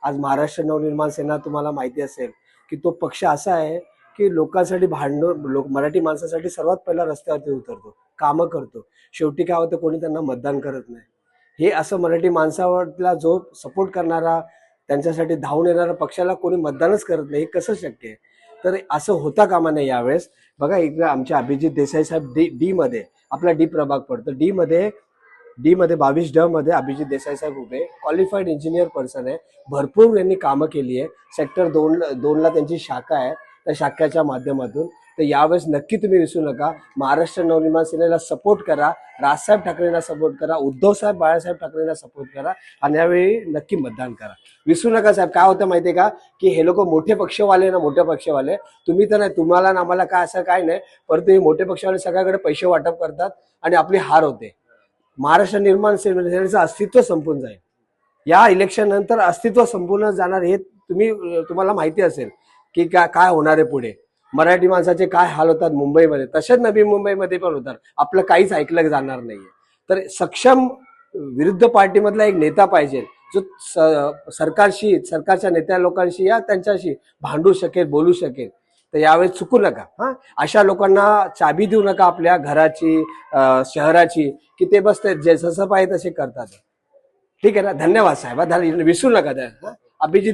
आज महाराष्ट्र नवनिर्माण सेना तुम्हाला माहिती असेल की तो पक्ष असा आहे की लोकांसाठी भांडण, मराठी माणसासाठी सर्वात पहिला रस्त्यावरती उतरतो, कामं करतो. शेवटी काय होतं, कोणी त्यांना मतदान करत नाही. हे असं मराठी माणसावरला जो सपोर्ट करणारा, त्यांच्यासाठी धावून येणारा पक्षाला कोणी मतदानच करत नाही, हे कसं शक्य आहे? तर असं होता कामा नये यावेळेस. बघा इकडे आमचे अभिजित देसाई साहेब डी मध्ये, आपला डी प्रभाग पडतो, डी मध्ये 22 मध्ये अभिजित देसाई साहेब उभे, क्वालिफाईड इंजिनियर पर्सन आहे, भरपूर यांनी कामं केली आहे. सेक्टर 2ला त्यांची शाखा आहे, त्या शाखेच्या माध्यमातून. तर यावेळेस नक्की तुम्ही विसरू नका, महाराष्ट्र नवनिर्माण सेनेला सपोर्ट करा, राजसाहेब ठाकरेंना सपोर्ट करा, उद्धव साहेब बाळासाहेब ठाकरेंना सपोर्ट करा आणि यावेळी नक्की मतदान करा. विसरू नका साहेब. काय होतं माहितीये का की हे लोक मोठे पक्षवाले ना, मोठे पक्षवाले तुम्ही तर नाही, तुम्हाला ना आम्हाला काय असं काय नाही, परंतु हे मोठे पक्षवाले सगळ्याकडे पैसे वाटप करतात आणि आपली हार होते. महाराष्ट्र निर्माण सेनेचं अस्तित्व संपून जाईल. या इलेक्शन नंतर अस्तित्व संपूर्ण जाणार, हे तुम्हाला माहिती असेल की काय होणार आहे पुढे. मराठी माणसाचे काय हाल होतात मुंबईमध्ये, तसेच नवी मुंबईमध्ये पण होतात. आपलं काहीच ऐकलं जाणार नाहीये. तर सक्षम विरुद्ध पार्टीमधला एक नेता पाहिजे जो सरकारशी, सरकारच्या नेत्या लोकांशी या त्यांच्याशी भांडू शकेल, बोलू शकेल. तर यावेळेस चुकू नका. अशा लोकांना चाबी देऊ नका आपल्या घराची, शहराची, की ते बस ते जसं पाहिजे तसे करतात. ठीक आहे ना. धन्यवाद साहेब. विसरू नका त्या. अभिजित